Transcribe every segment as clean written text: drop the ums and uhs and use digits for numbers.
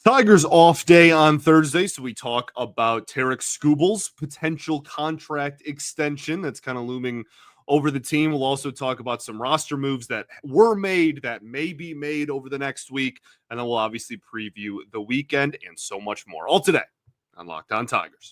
Tigers off day on Thursday, so we talk about Tarik Skubal's potential contract extension that's kind of looming over the team. We'll also talk about some roster moves that were made, that may be made over the next week, and then we'll obviously preview the weekend and so much more. All today on Locked On Tigers.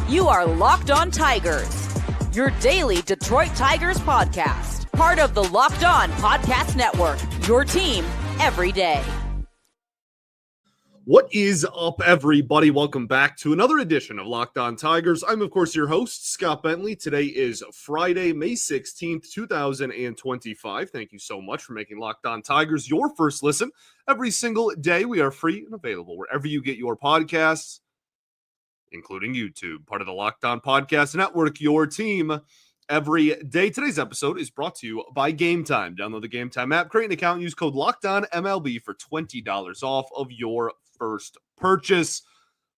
You are Locked On Tigers, your daily Detroit Tigers podcast. Part of the Locked On Podcast Network, your team every day. What is up, everybody? Welcome back to another edition of Locked On Tigers. I'm, of course, your host, Scott Bentley. Today is Friday, May 16th, 2025. Thank you so much for making Locked On Tigers your first listen. Every single day, we are free and available wherever you get your podcasts, including YouTube, part of the Locked On Podcast Network, your team every day. Today's episode is brought to you by Game Time. Download the Game Time app, create an account, and use code LOCKEDONMLB for $20 off of your first purchase.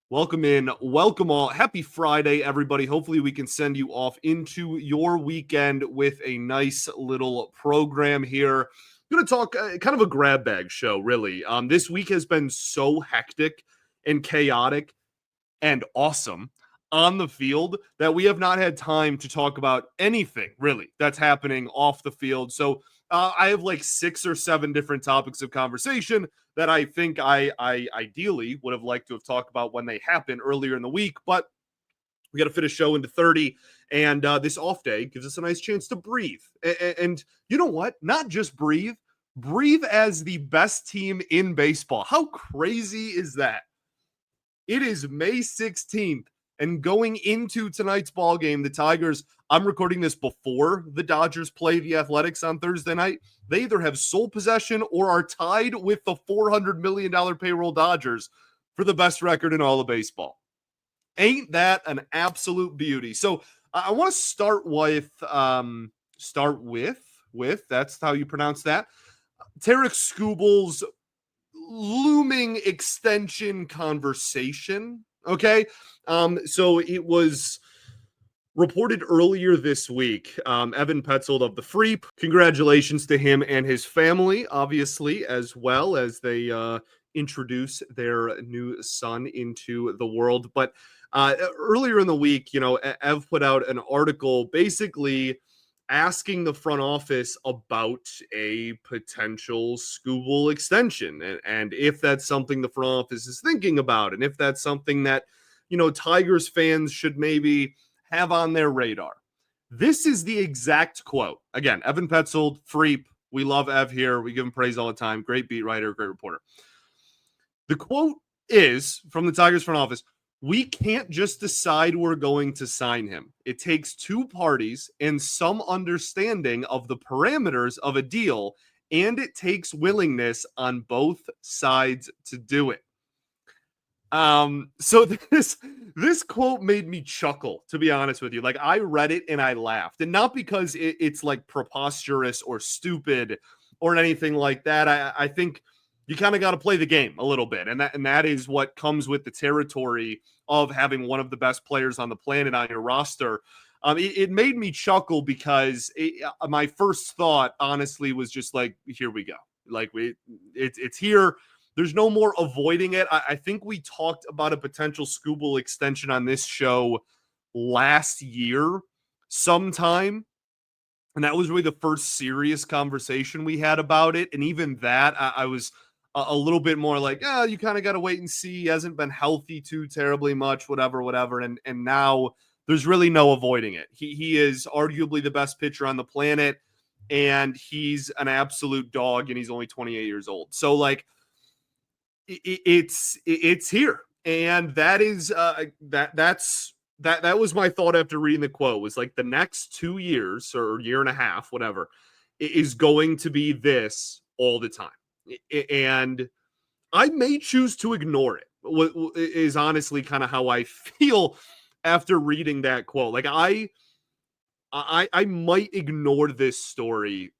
Welcome in, welcome all. Happy Friday, everybody. Hopefully we can send you off into your weekend with a nice little program here. I'm going to talk kind of a grab bag show, really. This week has been so hectic and chaotic and awesome on the field that we have not had time to talk about anything really that's happening off the field. So I have like 6 or 7 different topics of conversation that I think I ideally would have liked to have talked about when they happened earlier in the week, but we got to fit a show into 30, and this off day gives us a nice chance to breathe. And you know what? Not just breathe as the best team in baseball. How crazy is that? It is May 16th. And going into tonight's ball game, the Tigers, I'm recording this before the Dodgers play the Athletics on Thursday night. They either have sole possession or are tied with the $400 million payroll Dodgers for the best record in all of baseball. Ain't that an absolute beauty? So I want to start with, that's how you pronounce that, Tarik Skubal's looming extension conversation. Okay. So it was reported earlier this week, Evan Petzold of the Freep, congratulations to him and his family, obviously, as well as they introduce their new son into the world. But earlier in the week, Ev put out an article basically asking the front office about a potential Skubal extension and if that's something the front office is thinking about, and if that's something that, Tigers fans should maybe have on their radar. This is the exact quote. Again, Evan Petzold, Freep. We love Ev here. We give him praise all the time. Great beat writer, great reporter. The quote is from the Tigers front office: "We can't just decide we're going to sign him. It takes two parties and some understanding of the parameters of a deal, and it takes willingness on both sides to do it." So this quote made me chuckle, to be honest with you. Like, I read it and I laughed, and not because it's like preposterous or stupid or anything like that. I think you kind of got to play the game a little bit, and that is what comes with the territory of having one of the best players on the planet on your roster. It made me chuckle because my first thought, honestly, was just like, here we go. Like, it's here. There's no more avoiding it. I think we talked about a potential Skubal extension on this show last year sometime, and that was really the first serious conversation we had about it. And even that, I was a little bit more like, you kind of got to wait and see. He hasn't been healthy too terribly much, whatever. And now there's really no avoiding it. He is arguably the best pitcher on the planet, and he's an absolute dog, and he's only 28 years old. So, like, it's here, and that is that was my thought after reading the quote. Was like, the next 2 years or year and a half, whatever, is going to be this all the time, and I may choose to ignore it. Is honestly kind of how I feel after reading that quote. Like, I might ignore this story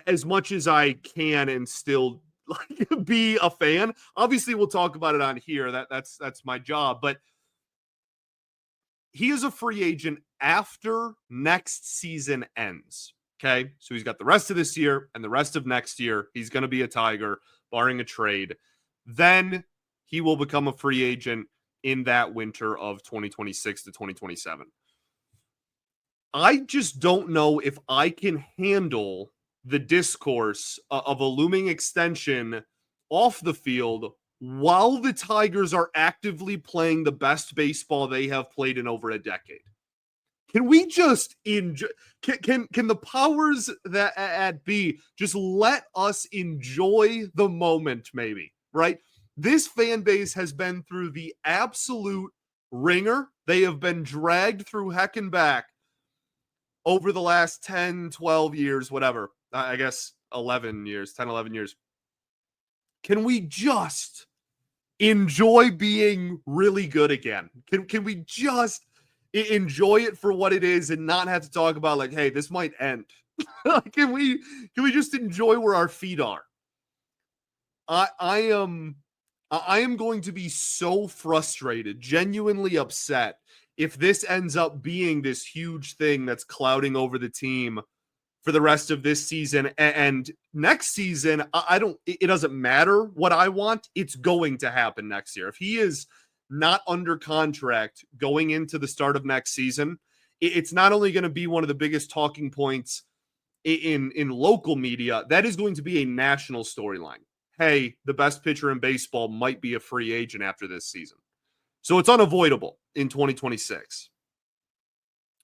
as much as I can and still like be a fan. Obviously, we'll talk about it on here. That's my job. But he is a free agent after next season ends. Okay, so he's got the rest of this year and the rest of next year. He's going to be a Tiger, barring a trade. Then he will become a free agent in that winter of 2026 to 2027. I just don't know if I can handle the discourse of a looming extension off the field while the Tigers are actively playing the best baseball they have played in over a decade. Can we just enjoy? Can the powers that at be just let us enjoy the moment? Maybe, right? This fan base has been through the absolute ringer. They have been dragged through heck and back over the last 10, 12 years, whatever. I guess 11 years, 10, 11 years. Can we just enjoy being really good again? Can we just enjoy it for what it is and not have to talk about like, hey, this might end? can we just enjoy where our feet are? I am going to be so frustrated, genuinely upset if this ends up being this huge thing that's clouding over the team for the rest of this season and next season. It doesn't matter what I want. It's going to happen next year. If he is not under contract going into the start of next season, it's not only going to be one of the biggest talking points in local media, that is going to be a national storyline. Hey, the best pitcher in baseball might be a free agent after this season. So it's unavoidable in 2026.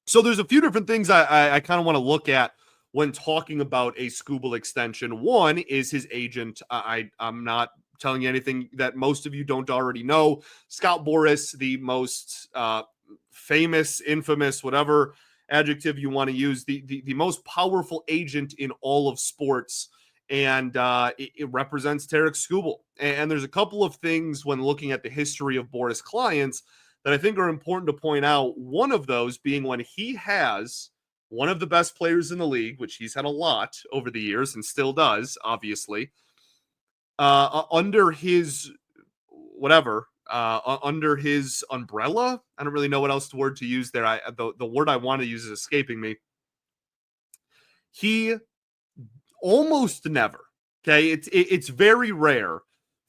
So there's a few different things I kind of want to look at when talking about a Skubal extension. One is his agent. I'm not telling you anything that most of you don't already know. Scott Boras, the most famous, infamous, whatever adjective you want to use, the most powerful agent in all of sports. And it represents Tarik Skubal. And there's a couple of things when looking at the history of Boras clients that I think are important to point out. One of those being when he has one of the best players in the league, which he's had a lot over the years and still does, obviously, under his under his umbrella. I don't really know what else word to use there. The word I want to use is escaping me. He almost never, okay, it's very rare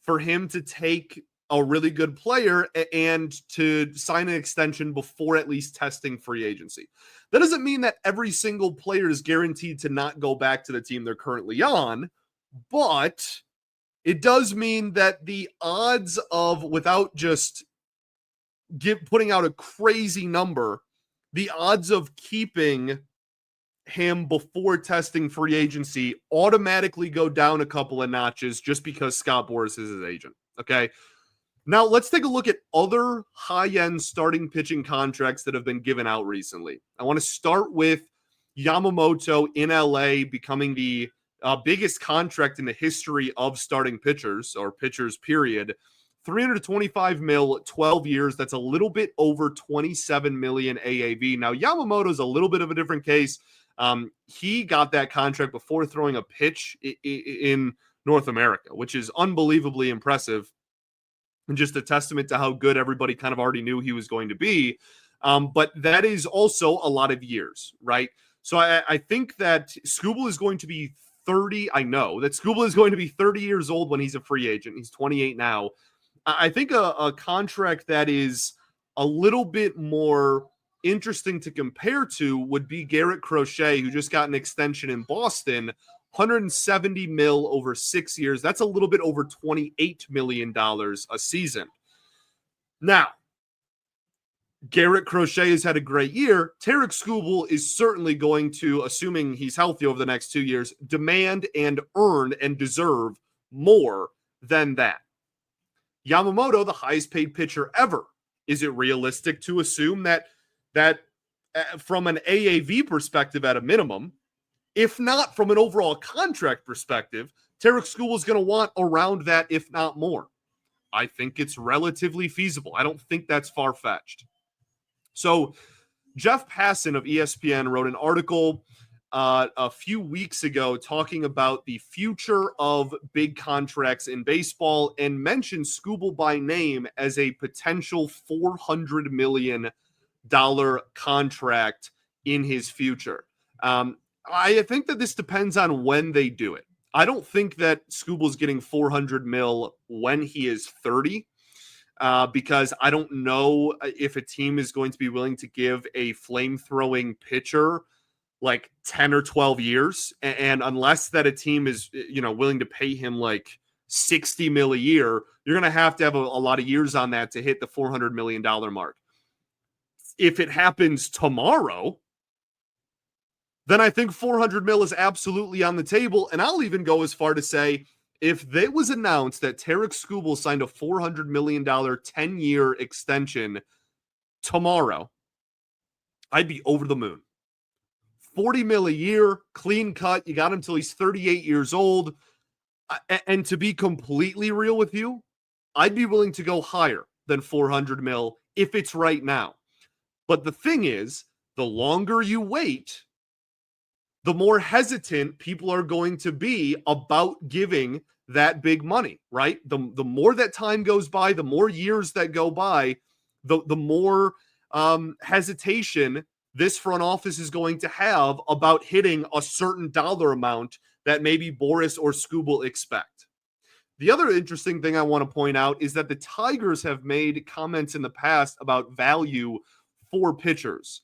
for him to take a really good player and to sign an extension before at least testing free agency. That doesn't mean that every single player is guaranteed to not go back to the team they're currently on, but it does mean that the odds of, without just putting out a crazy number, the odds of keeping him before testing free agency automatically go down a couple of notches just because Scott Boras is his agent. Okay. Now let's take a look at other high-end starting pitching contracts that have been given out recently. I want to start with Yamamoto in LA becoming the biggest contract in the history of starting pitchers, or pitchers period. $325 million, 12 years. That's a little bit over 27 million AAV. Now Yamamoto's a little bit of a different case. He got that contract before throwing a pitch in North America, which is unbelievably impressive and just a testament to how good everybody kind of already knew he was going to be. But that is also a lot of years, right? So I think that Skubal is going to be 30. I know that Skubal is going to be 30 years old when he's a free agent. He's 28 now. I think a contract that is a little bit more interesting to compare to would be Garrett Crochet, who just got an extension in Boston, $170 million over 6 years. That's a little bit over $28 million a season. Now, Garrett Crochet has had a great year. Tarik Skubal is certainly going to, assuming he's healthy over the next 2 years, demand and earn and deserve more than that. Yamamoto, the highest paid pitcher ever. Is it realistic to assume that from an AAV perspective at a minimum, if not from an overall contract perspective, Tarik Skubal is going to want around that, if not more? I think it's relatively feasible. I don't think that's far-fetched. So Jeff Passan of ESPN wrote an article a few weeks ago talking about the future of big contracts in baseball and mentioned Skubal by name as a potential $400 million contract in his future. I think that this depends on when they do it. I don't think that Skubal's getting 400 mil when he is 30. Because I don't know if a team is going to be willing to give a flame-throwing pitcher like 10 or 12 years. And unless that a team is, willing to pay him like 60 mil a year, you're going to have a lot of years on that to hit the $400 million mark. If it happens tomorrow, then I think 400 mil is absolutely on the table. And I'll even go as far to say, if it was announced that Tarik Skubal signed a $400 million 10-year extension tomorrow, I'd be over the moon. 40 mil a year, clean cut. You got him till he's 38 years old. And to be completely real with you, I'd be willing to go higher than 400 mil if it's right now. But the thing is, the longer you wait, the more hesitant people are going to be about giving that big money, right? The more that time goes by, the more years that go by, the more hesitation this front office is going to have about hitting a certain dollar amount that maybe Boris or Skubal expect. The other interesting thing I want to point out is that the Tigers have made comments in the past about value for pitchers.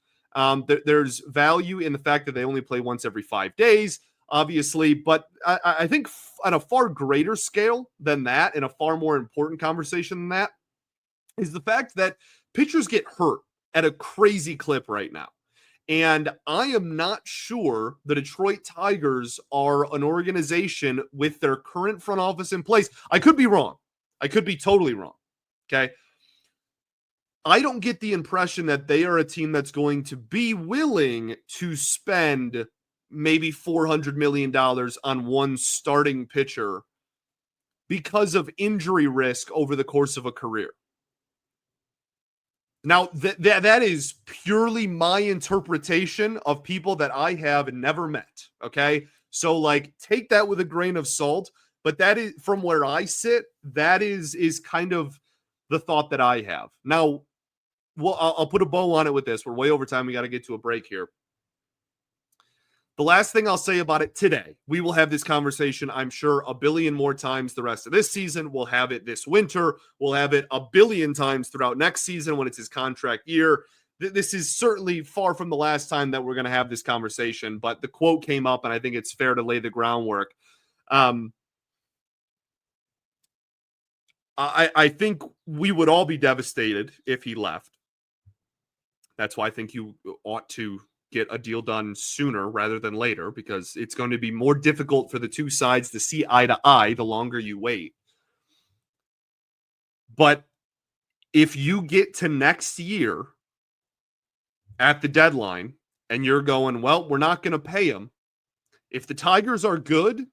There's value in the fact that they only play once every 5 days, obviously, but I think on a far greater scale than that, and a far more important conversation than that, is the fact that pitchers get hurt at a crazy clip right now. And I am not sure the Detroit Tigers are an organization with their current front office in place. I could be wrong. I could be totally wrong. Okay. I don't get the impression that they are a team that's going to be willing to spend maybe $400 million on one starting pitcher because of injury risk over the course of a career. Now, that is purely my interpretation of people that I have never met, okay? So, take that with a grain of salt, but that is, from where I sit, that is kind of the thought that I have. Now, well, I'll put a bow on it with this. We're way over time. We got to get to a break here. The last thing I'll say about it today, we will have this conversation, I'm sure, a billion more times the rest of this season. We'll have it this winter. We'll have it a billion times throughout next season when it's his contract year. This is certainly far from the last time that we're going to have this conversation, but the quote came up, and I think it's fair to lay the groundwork. I think we would all be devastated if he left. That's why I think you ought to get a deal done sooner rather than later, because it's going to be more difficult for the two sides to see eye to eye the longer you wait. But if you get to next year at the deadline and you're going, well, we're not going to pay him. If the Tigers are good,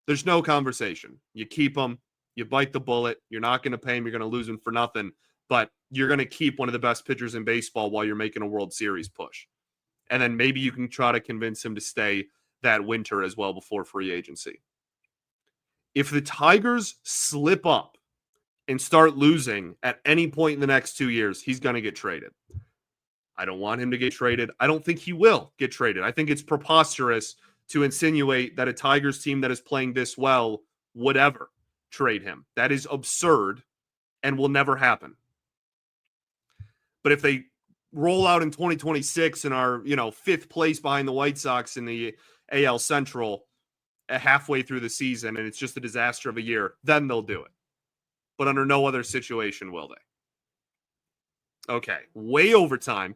there's no conversation. You keep them, you bite the bullet. You're not going to pay him. You're going to lose him for nothing. But you're going to keep one of the best pitchers in baseball while you're making a World Series push. And then maybe you can try to convince him to stay that winter as well before free agency. If the Tigers slip up and start losing at any point in the next 2 years, he's going to get traded. I don't want him to get traded. I don't think he will get traded. I think it's preposterous to insinuate that a Tigers team that is playing this well would ever trade him. That is absurd and will never happen. But if they roll out in 2026 and are, fifth place behind the White Sox in the AL Central halfway through the season, and it's just a disaster of a year, then they'll do it. But under no other situation will they. Okay, way over time.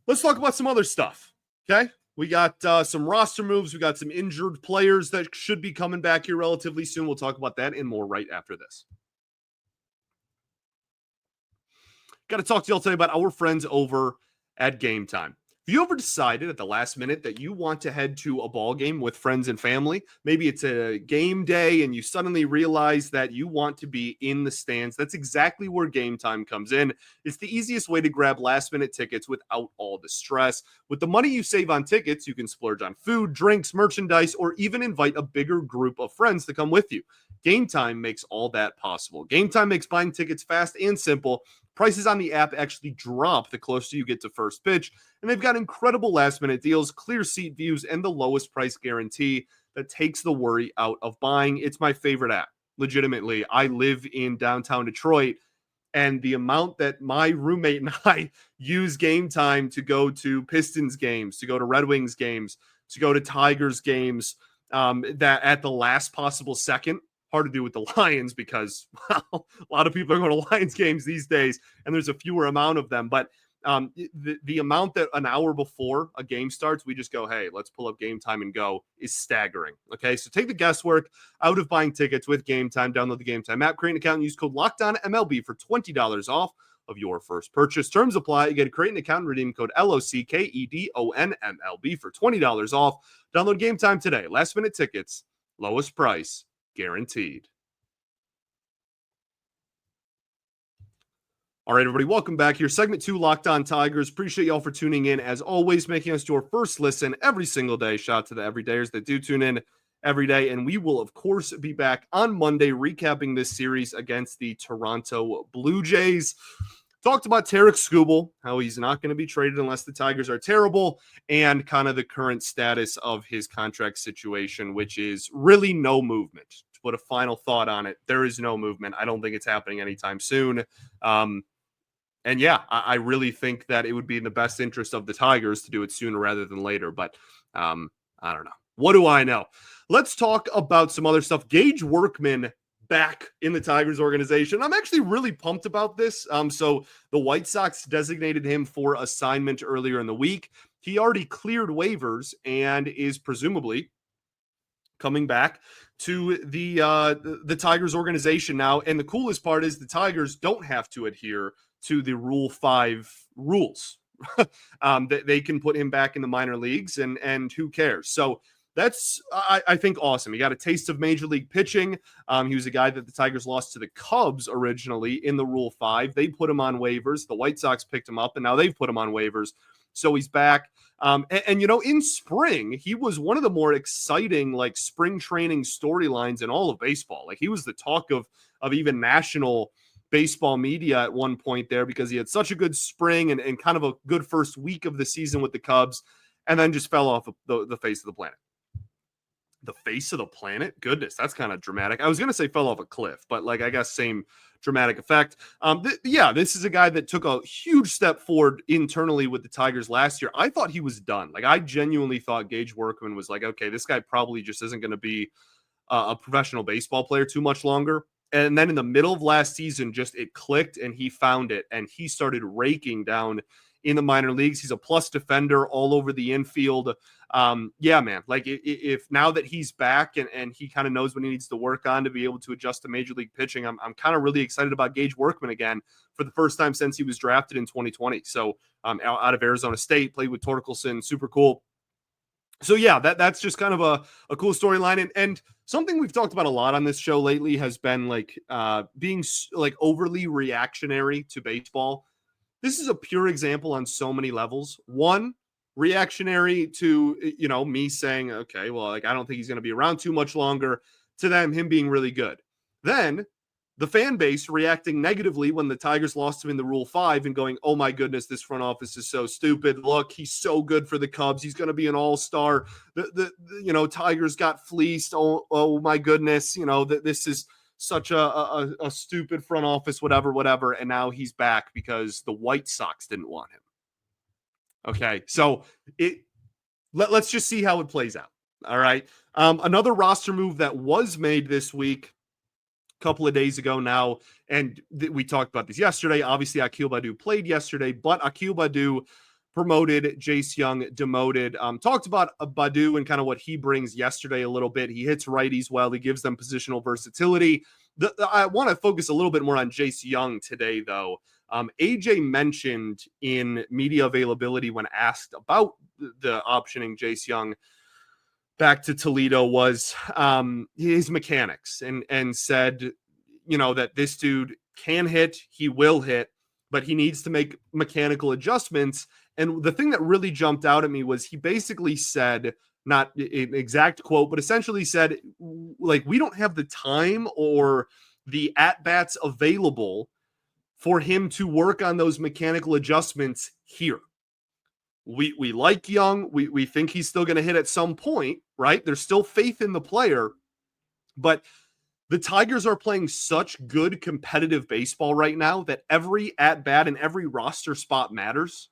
Let's talk about some other stuff, okay? We got some roster moves. We got some injured players that should be coming back here relatively soon. We'll talk about that and more right after this. Got to talk to y'all today about our friends over at Game Time. Have you ever decided at the last minute that you want to head to a ball game with friends and family? Maybe it's a game day and you suddenly realize that you want to be in the stands. That's exactly where Game Time comes in. It's the easiest way to grab last minute tickets without all the stress. With the money you save on tickets, you can splurge on food, drinks, merchandise, or even invite a bigger group of friends to come with you. Game Time makes all that possible. Game Time makes buying tickets fast and simple Prices on the app actually drop the closer you get to first pitch, and they've got incredible last-minute deals, clear seat views, and the lowest price guarantee that takes the worry out of buying. It's my favorite app, legitimately. I live in downtown Detroit, and the amount that my roommate and I use Game Time to go to Pistons games, to go to Red Wings games, to go to Tigers games, that at the last possible second. Hard to do with the Lions because, well, a lot of people are going to Lions games these days, and there's a fewer amount of them. But the amount that an hour before a game starts, we just go, hey, let's pull up Game Time and go, is staggering. Okay, so take the guesswork out of buying tickets with Game Time. Download the Game Time app, create an account, and use code LOCKEDONMLB for $20 off of your first purchase. Terms apply. You get to create an account and redeem code LOCKEDONMLB for $20 off. Download Game Time today. Last minute tickets, lowest price guaranteed. All right, everybody, welcome back here. Segment 2, Locked On Tigers. Appreciate y'all for tuning in. As always, making us your first listen every single day. Shout out to the everydayers that do tune in every day. And we will, of course, be back on Monday recapping this series against the Toronto Blue Jays. Talked about Tarik Skubal, how he's not going to be traded unless the Tigers are terrible, and kind of the current status of his contract situation, which is really no movement. To put a final thought on it, there is no movement. I don't think it's happening anytime soon. And yeah, I really think that it would be in the best interest of the Tigers to do it sooner rather than later. But I don't know. What do I know? Let's talk about some other stuff. Gage Workman back in the Tigers organization. I'm actually really pumped about this. So the White Sox designated him for assignment earlier in the week. He already cleared waivers and is presumably coming back to the Tigers organization now. And the coolest part is the Tigers don't have to adhere to the Rule 5 rules. They can put him back in the minor leagues, and who cares? So that's, I think, awesome. He got a taste of major league pitching. He was a guy that the Tigers lost to the Cubs originally in the Rule 5. They put him on waivers. The White Sox picked him up, and now they've put him on waivers. So he's back. And you know, in spring, he was one of the more exciting, like, spring training storylines in all of baseball. Like, he was the talk of even national baseball media at one point there because he had such a good spring and kind of a good first week of the season with the Cubs, and then just fell off the face of the planet. The face of the planet? Goodness, that's kind of dramatic. I was going to say fell off a cliff, but like, I guess same dramatic effect. This is a guy that took a huge step forward internally with the Tigers last year. I thought he was done. Like, I genuinely thought Gage Workman was like, okay, this guy probably just isn't going to be a professional baseball player too much longer. And then in the middle of last season, just it clicked and he found it and he started raking down in the minor leagues. He's a plus defender all over the infield. Yeah, man, like if now that he's back and he kind of knows what he needs to work on to be able to adjust to major league pitching, I'm kind of really excited about Gage Workman again for the first time since he was drafted in 2020. So out of Arizona State, played with Torkelson, super cool. So yeah, that's just kind of a cool storyline. And something we've talked about a lot on this show lately has been like being like overly reactionary to baseball. This is a pure example on so many levels. One, reactionary to, you know, me saying, okay, well, like, I don't think he's going to be around too much longer, to him being really good. Then the fan base reacting negatively when the Tigers lost him in the Rule 5 and going, oh my goodness, this front office is so stupid. Look, he's so good for the Cubs. He's going to be an all-star. The Tigers got fleeced. Oh my goodness. You know, this is such a stupid front office, whatever. And now he's back because the White Sox didn't want him. Okay, so let's just see how it plays out. All right. Another roster move that was made this week, a couple of days ago now, and we talked about this yesterday. Obviously, Akil Baddoo played yesterday, but Akil Baddoo promoted, Jace Jung demoted. Talked about Baddoo and kind of what he brings yesterday a little bit. He hits righties well. He gives them positional versatility. I want to focus a little bit more on Jace Jung today, though. AJ mentioned in media availability when asked about the optioning Jace Jung back to Toledo was his mechanics and said, you know, that this dude can hit, he will hit, but he needs to make mechanical adjustments. And the thing that really jumped out at me was he basically said, not an exact quote, but essentially said, like, we don't have the time or the at-bats available for him to work on those mechanical adjustments here. We like Jung. We think he's still going to hit at some point, right? There's still faith in the player, but the Tigers are playing such good competitive baseball right now that every at-bat and every roster spot matters.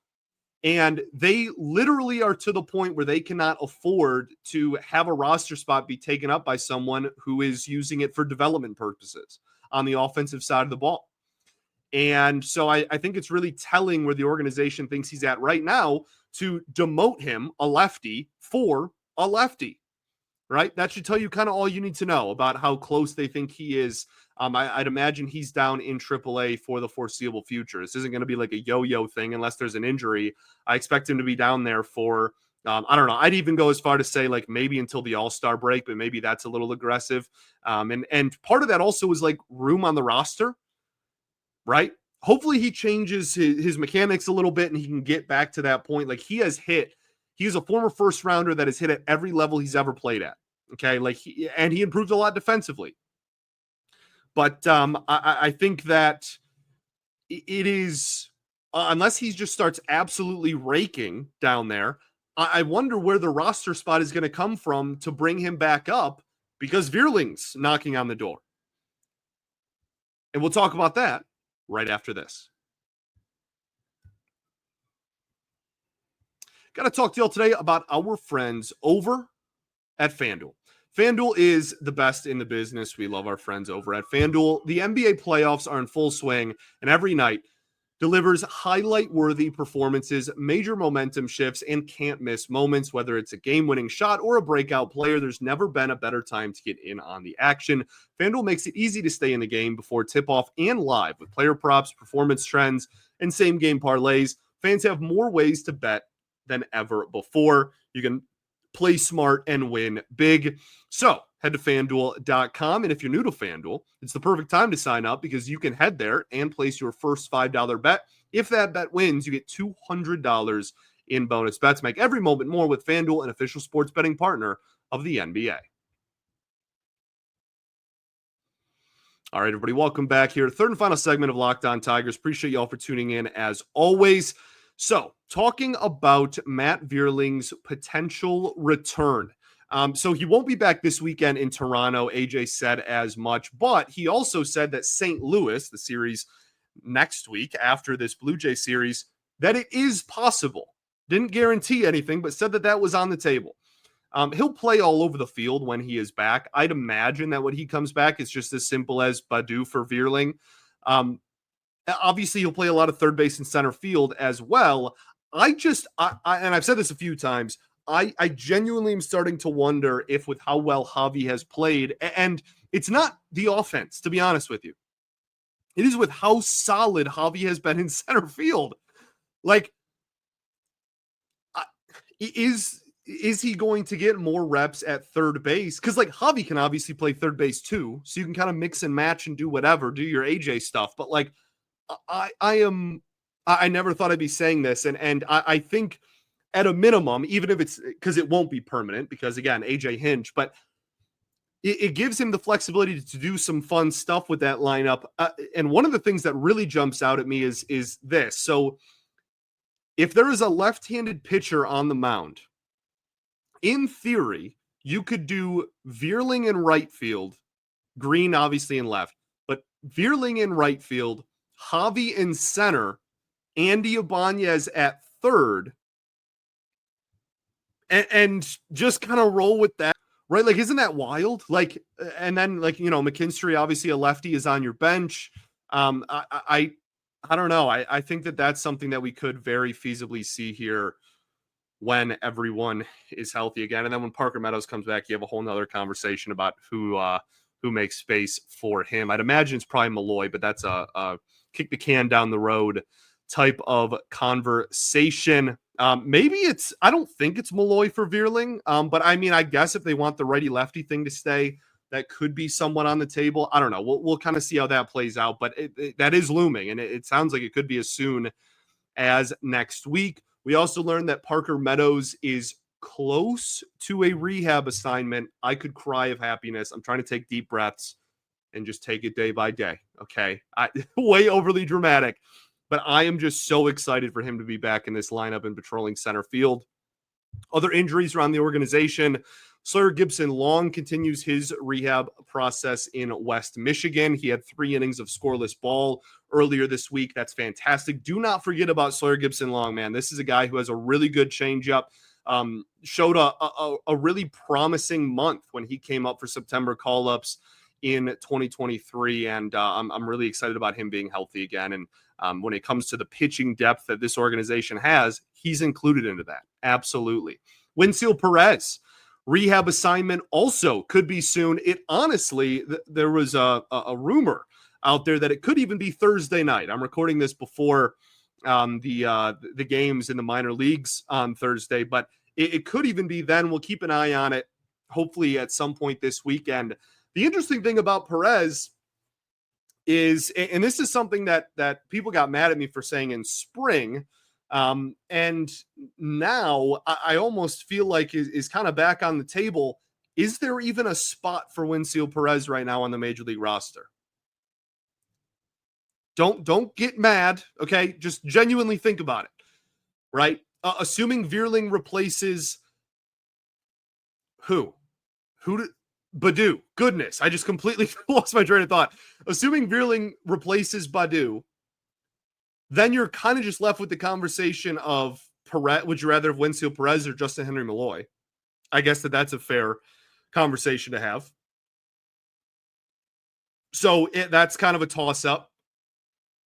And they literally are to the point where they cannot afford to have a roster spot be taken up by someone who is using it for development purposes on the offensive side of the ball. And so I think it's really telling where the organization thinks he's at right now to demote him, a lefty, for a lefty, right? That should tell you kind of all you need to know about how close they think he is. I'd imagine he's down in AAA for the foreseeable future. This isn't going to be like a yo-yo thing unless there's an injury. I expect him to be down there for, I don't know. I'd even go as far to say like maybe until the All-Star break, but maybe that's a little aggressive. And part of that also is like room on the roster, right? Hopefully he changes his mechanics a little bit and he can get back to that point. Like he is a former first rounder that has hit at every level he's ever played at. Okay. And he improved a lot defensively. But I think that it is, unless he just starts absolutely raking down there, I wonder where the roster spot is going to come from to bring him back up because Vierling's knocking on the door. And we'll talk about that right after this. Got to talk to y'all today about our friends over at FanDuel. FanDuel is the best in the business. We love our friends over at FanDuel. The NBA playoffs are in full swing, and every night delivers highlight-worthy performances, major momentum shifts, and can't-miss moments. Whether it's a game-winning shot or a breakout player, there's never been a better time to get in on the action. FanDuel makes it easy to stay in the game before tip-off and live with player props, performance trends, and same-game parlays. Fans have more ways to bet than ever before. You can play smart and win big. So head to FanDuel.com. And if you're new to FanDuel, it's the perfect time to sign up because you can head there and place your first $5 bet. If that bet wins, you get $200 in bonus bets. Make every moment more with FanDuel, an official sports betting partner of the NBA. All right, everybody, welcome back here. Third and final segment of Locked On Tigers. Appreciate y'all for tuning in as always. So, talking about Matt Vierling's potential return. So he won't be back this weekend in Toronto. AJ said as much, but he also said that St. Louis, the series next week after this Blue Jay series, that it is possible. Didn't guarantee anything, but said that that was on the table. He'll play all over the field when he is back. I'd imagine that when he comes back, it's just as simple as Baddoo for Vierling. Obviously, he'll play a lot of third base and center field as well. And I've said this a few times, I genuinely am starting to wonder if with how well Javi has played, and it's not the offense, to be honest with you. It is with how solid Javi has been in center field. Like, is he going to get more reps at third base? Because, like, Javi can obviously play third base too, so you can kind of mix and match and do whatever, do your AJ stuff. But, like, I never thought I'd be saying this, and I think at a minimum, even if it's because it won't be permanent, because again, AJ Hinch, but it gives him the flexibility to do some fun stuff with that lineup. And one of the things that really jumps out at me is this. So if there is a left-handed pitcher on the mound, in theory, you could do Vierling in right field, Green obviously in left, but Vierling in right field, Javi in center, Andy Ibanez at third, and just kind of roll with that, right? Like, isn't that wild? Like, and then like, McKinstry, obviously a lefty, is on your bench. I don't know. I think that that's something that we could very feasibly see here when everyone is healthy again. And then when Parker Meadows comes back, you have a whole nother conversation about who makes space for him. I'd imagine it's probably Malloy, but that's a kick the can down the road type of conversation. Maybe I don't think it's Malloy for Vierling. But I mean, I guess if they want the righty lefty thing to stay, that could be someone on the table. I don't know. We'll kind of see how that plays out, but that is looming. And it sounds like it could be as soon as next week. We also learned that Parker Meadows is close to a rehab assignment. I could cry of happiness. I'm trying to take deep breaths. and just take it day by day. Okay. Way overly dramatic, but I am just so excited for him to be back in this lineup and patrolling center field. Other injuries around the organization. Sawyer Gipson-Long continues his rehab process in West Michigan. He had 3 innings of scoreless ball earlier this week. That's fantastic. Do not forget about Sawyer Gipson-Long, man. This is a guy who has a really good changeup. Showed a really promising month when he came up for September call-ups in 2023, and I'm really excited about him being healthy again. And when it comes to the pitching depth that this organization has, he's included into that. Absolutely. Winfield Perez, rehab assignment also could be soon. It honestly, there was a rumor out there that it could even be Thursday night. I'm recording this before the games in the minor leagues on Thursday, but it could even be then. We'll keep an eye on it, hopefully at some point this weekend. The interesting thing about Perez is, and this is something that people got mad at me for saying in spring, and now I almost feel like is kind of back on the table. Is there even a spot for Winfield Perez right now on the Major League roster? Don't get mad, okay? Just genuinely think about it, right? Assuming Vierling replaces who? Baddoo. Goodness, I just completely lost my train of thought. Assuming Vierling replaces Baddoo, then you're kind of just left with the conversation of Perez. Would you rather have Winfield Perez or Justin Henry Malloy? I guess that's a fair conversation to have. So that's kind of a toss-up.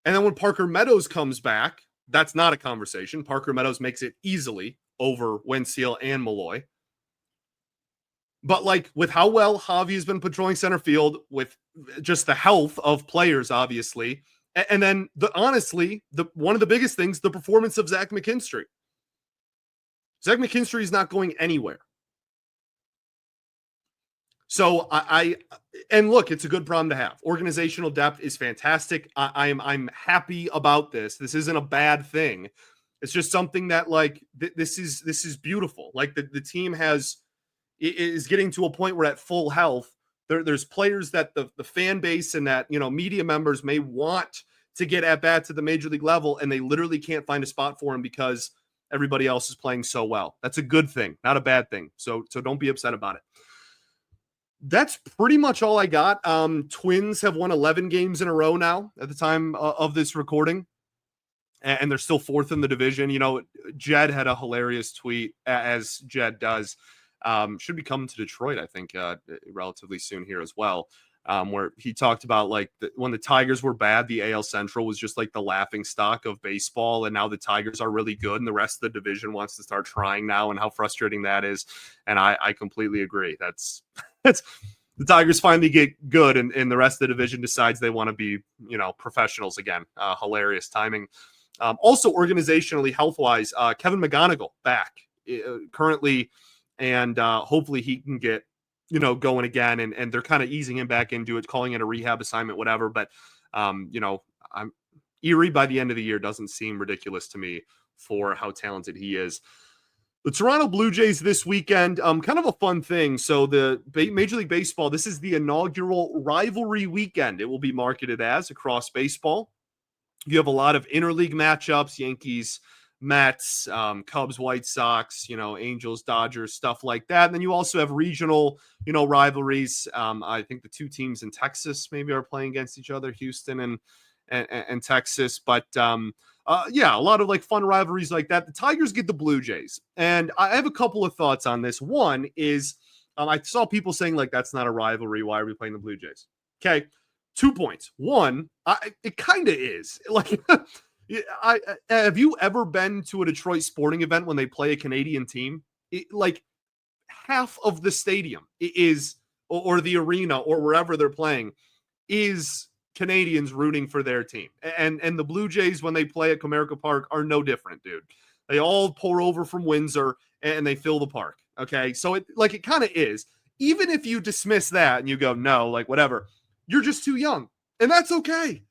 And then when Parker Meadows comes back, that's not a conversation. Parker Meadows makes it easily over Winfield and Malloy. But like with how well Javi has been patrolling center field, with just the health of players, obviously, and then honestly, one of the biggest things, the performance of Zach McKinstry. Zach McKinstry is not going anywhere. So and look, it's a good problem to have. Organizational depth is fantastic. I'm happy about this. This isn't a bad thing. It's just something that like this is beautiful. Like the team is getting to a point where at full health, there's players that the fan base and that, media members may want to get at bats at the major league level, and they literally can't find a spot for them because everybody else is playing so well. That's a good thing, not a bad thing. So don't be upset about it. That's pretty much all I got. Twins have won 11 games in a row now at the time of this recording, and they're still 4th in the division. Jed had a hilarious tweet, as Jed does. Should be coming to Detroit, I think, relatively soon here as well, where he talked about like when the Tigers were bad, the AL Central was just like the laughing stock of baseball, and now the Tigers are really good, and the rest of the division wants to start trying now, and how frustrating that is. And I completely agree. That's the Tigers finally get good, and the rest of the division decides they want to be, professionals again. Hilarious timing. Also, organizationally, health-wise, Kevin McGonigal back currently. And hopefully he can get, going again. And they're kind of easing him back into it, calling it a rehab assignment, whatever. But, I'm Erie by the end of the year doesn't seem ridiculous to me for how talented he is. The Toronto Blue Jays this weekend, kind of a fun thing. So the Major League Baseball, this is the inaugural rivalry weekend. It will be marketed as across baseball. You have a lot of interleague matchups, Yankees, Mets, Cubs, White Sox, Angels, Dodgers, stuff like that. And then you also have regional, rivalries. I think the 2 teams in Texas maybe are playing against each other, Houston and Texas. But a lot of like fun rivalries like that. The Tigers get the Blue Jays. And I have a couple of thoughts on this. One is I saw people saying like, that's not a rivalry. Why are we playing the Blue Jays? Okay. 2 points. One, it kind of is. Like, have you ever been to a Detroit sporting event when they play a Canadian team? Like half of the stadium is, or the arena or wherever they're playing, is Canadians rooting for their team. And the Blue Jays, when they play at Comerica Park, are no different, dude. They all pour over from Windsor and they fill the park. Okay. So it kind of is. Even if you dismiss that and you go, no, like whatever, you're just too young. And that's okay.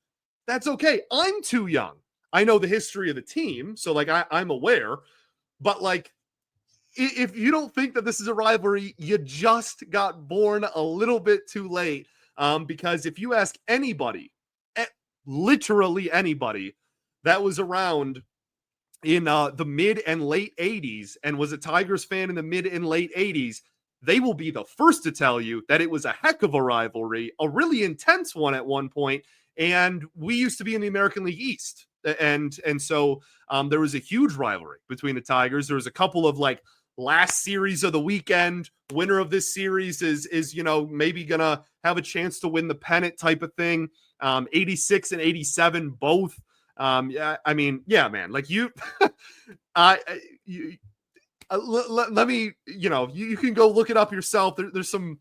That's okay. I'm too young. I know the history of the team, so like I'm aware, but like if you don't think that this is a rivalry, you just got born a little bit too late. Because if you ask anybody, literally anybody that was around in the mid and late 80s and was a Tigers fan in the mid and late 80s, they will be the first to tell you that it was a heck of a rivalry, a really intense one at one point, and we used to be in the American League East. And so there was a huge rivalry between the Tigers. There was a couple of like last series of the weekend. Winner of this series is maybe gonna have a chance to win the pennant type of thing. 86 and 87 both. Yeah, I mean, yeah, man. Like let me, you can go look it up yourself. There's some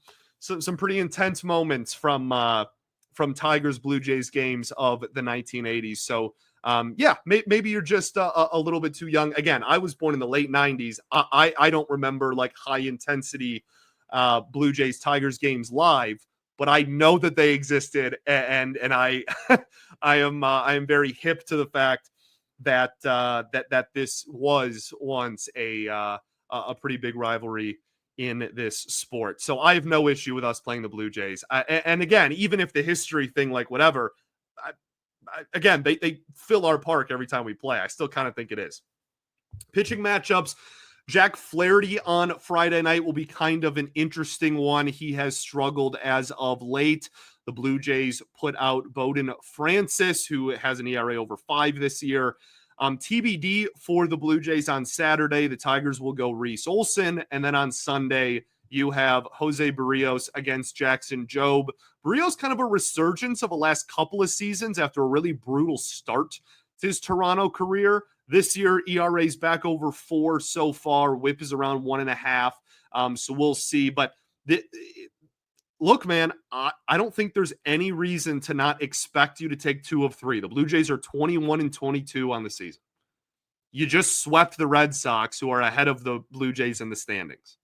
pretty intense moments from Tigers Blue Jays games of the 1980s. So yeah, maybe you're just a little bit too young. Again, I was born in the late 90s. I don't remember like high intensity Blue Jays Tigers games live, but I know that they existed, and I I am very hip to the fact that that this was once a pretty big rivalry in this sport. So I have no issue with us playing the Blue Jays. And again, even if the history thing, like whatever, again, they fill our park every time we play. I still kind of think it is. Pitching matchups. Jack Flaherty on Friday night will be kind of an interesting one. He has struggled as of late. The Blue Jays put out Bowden Francis, who has an ERA over 5 this year. TBD for the Blue Jays on Saturday. The Tigers will go Reese Olson. And then on Sunday, you have Jose Barrios against Jackson Jobe. Barrios kind of a resurgence of the last couple of seasons after a really brutal start to his Toronto career. This year, ERA's back over 4 so far. WHIP is around 1.5. So we'll see. But look, man, I don't think there's any reason to not expect you to take 2 of 3. The Blue Jays are 21 and 22 on the season. You just swept the Red Sox, who are ahead of the Blue Jays in the standings.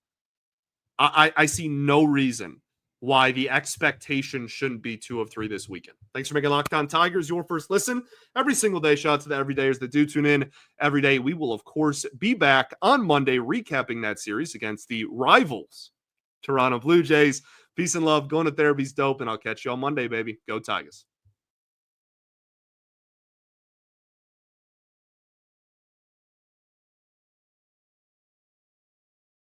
I see no reason why the expectation shouldn't be 2 of 3 this weekend. Thanks for making Locked On Tigers your first listen every single day. Shout out to the everydayers that do tune in every day. We will, of course, be back on Monday recapping that series against the rivals Toronto Blue Jays. Peace and love. Going to therapy's dope, and I'll catch you on Monday, baby. Go Tigers.